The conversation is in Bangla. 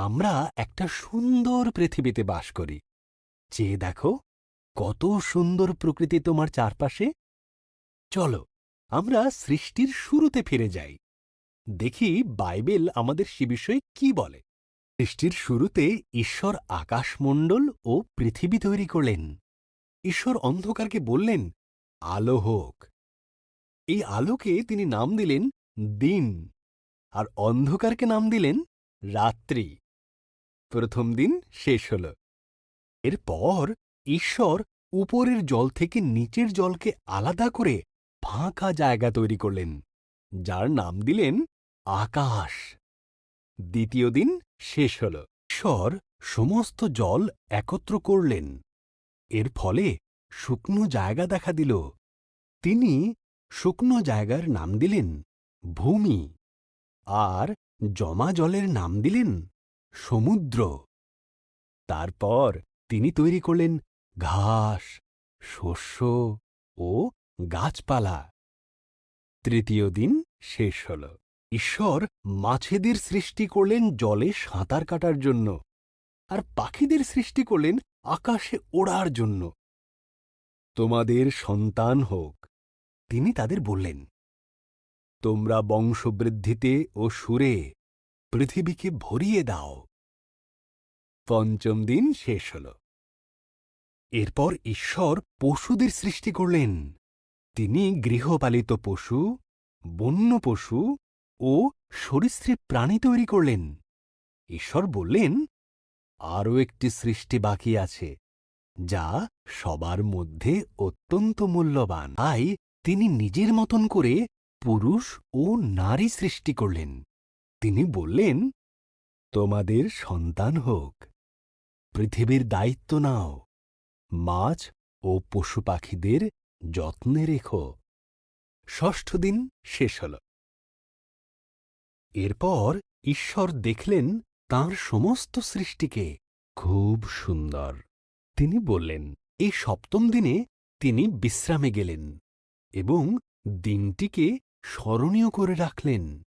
আমরা একটা সুন্দর পৃথিবীতে বাস করি। চেয়ে দেখো, কত সুন্দর প্রকৃতি তোমার চারপাশে। চলো আমরা সৃষ্টির শুরুতে ফিরে যাই, দেখি বাইবেল আমাদের সে বিষয়ে কি বলে। সৃষ্টির শুরুতে ঈশ্বর আকাশমণ্ডল ও পৃথিবী তৈরি করলেন। ঈশ্বর অন্ধকারকে বললেন, আলো হোক। এই আলোকে তিনি নাম দিলেন দিন, আর অন্ধকারকে নাম দিলেন রাত্রি। প্রথম দিন শেষ হল। এরপর ঈশ্বর উপরের জল থেকে নিচের জলকে আলাদা করে ফাঁকা জায়গা তৈরি করলেন, যার নাম দিলেন আকাশ। দ্বিতীয় দিন শেষ হল। ঈশ্বর সমস্ত জল একত্র করলেন। এর ফলে শুকনো জায়গা দেখা দিল। তিনি শুকনো জায়গার নাম দিলেন ভূমি, আর জমা জলের নাম দিলেন সমুদ্র। তারপর তিনি তৈরি করলেন ঘাস, শস্য ও গাছপালা। তৃতীয় দিন শেষ হল। ঈশ্বর মাছেদের সৃষ্টি করলেন জলে সাঁতার কাটার জন্য, আর পাখিদের সৃষ্টি করলেন আকাশে ওড়ার জন্য। তোমাদের সন্তান হোক, তিনি তাদের বললেন। তোমরা বংশবৃদ্ধিতে ও সুরে পৃথিবীকে ভরিয়ে দাও। পঞ্চম দিন শেষ হল। এরপর ঈশ্বর পশুদের সৃষ্টি করলেন। তিনি গৃহপালিত পশু, বন্য পশু ও সরীসৃপ প্রাণী তৈরি করলেন। ঈশ্বর বললেন, আরও একটি সৃষ্টি বাকি আছে, যা সবার মধ্যে অত্যন্ত মূল্যবান। তাই তিনি নিজের মতন করে পুরুষ ও নারী সৃষ্টি করলেন। তিনি বললেন, তোমাদের সন্তান হোক, পৃথিবীর দায়িত্ব নাও, মাছ ও পশু পাখিদের যত্নে রেখো। ষষ্ঠ দিন শেষ হল। এরপর ঈশ্বর দেখলেন তাঁর সমস্ত সৃষ্টিকে খুব সুন্দর। তিনি বললেন, এই সপ্তম দিনে তিনি বিশ্রামে গেলেন এবং দিনটিকে স্মরণীয় করে রাখলেন।